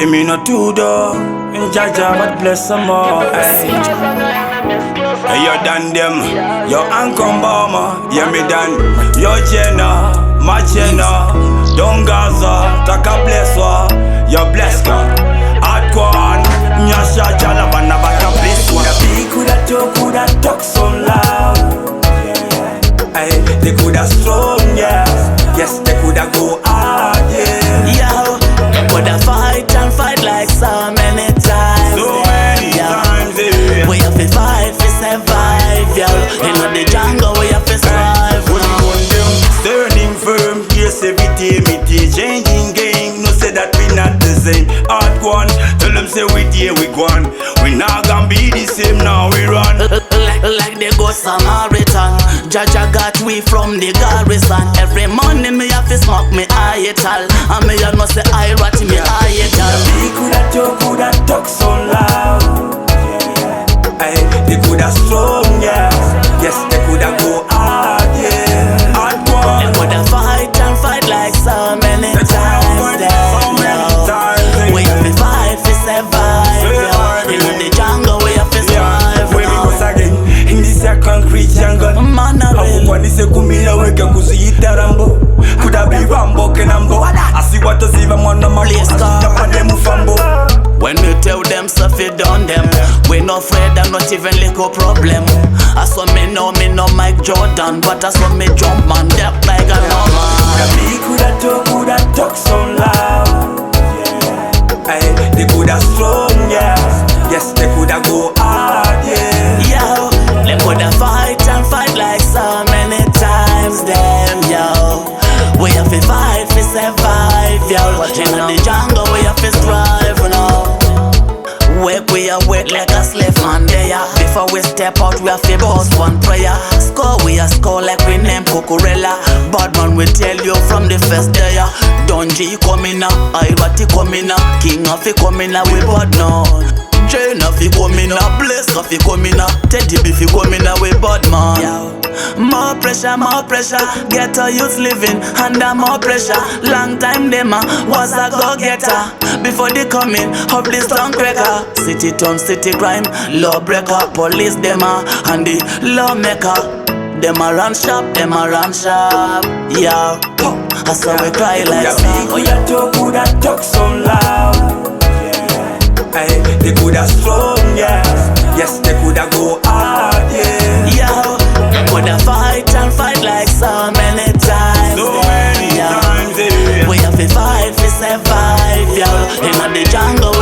It mean Matudoor, and Jaja, but bless some more. Hey, you done them, yo Uncle Mama, yeah me done. Yo Jenna, my Jenna, Don Gaza, Taka bless yo bless God. Adgwan, Nyasha Jala, Banabaka bless one. Coulda talk so loud. Hey, they coulda strong, yes, they coulda go hard, Yo, they coulda fight and fight like so many times. So many times, we have to fight to survive, yo. In the jungle, we have to strive. When we run them, standing firm, yes, every day, changing game. No say that we not the same. Adgwan, tell them say we here, we gone. We not gonna be the same now, we run. Like the good Samaritan, Jaja got we from the garrison. Every morning me have to smoke me IRatty, and me all must say IRatty me IRatty. They coulda talk so loud. Hey, they coulda strong, yes, they coulda go hard, Adgwan. They coulda fight and fight like so many times. We have to fight to survive, in the jungle we have to strive. When we go again in this concrete jungle, man, when it's a kumila we can go see it Rambo. Coulda be Rambo Kenambo. I see what to see them on the map. When we tell them stuff it done them, we no afraid and not even little problem. I saw me no Mike Jordan, but I saw me jump man that like a normal. Coulda talk so loud. Hey, they coulda strong, yes, they coulda go hard, Yo, they coulda fight and fight like so many times, them, yo. We have to fight to survive, yo. In the jungle, we have to strive, now. We are wait like a slave man there. Before we step out, we have to boast one prayer. Score, we are score like we name Cucurella. Bad man, we tell you from the first day. Don G coming now, IRatty coming now, King of it coming now, we bad now. Jane of it coming now, Bless of it coming now, Teddy Beef it coming now, we bad man. More pressure, ghetto youth living under more pressure. Long time them was a go-getter. Before they come in, of this tongue cracker. City town, city crime, law breaker. Police them and the lawmaker. Them a run sharp, yeah. I saw we cry like coulda talk so loud. Hey, they coulda strong, yes, they coulda go hard, Yo, they coulda fight and fight like so many times. So many times, we have to fight to survive, yo. In the jungle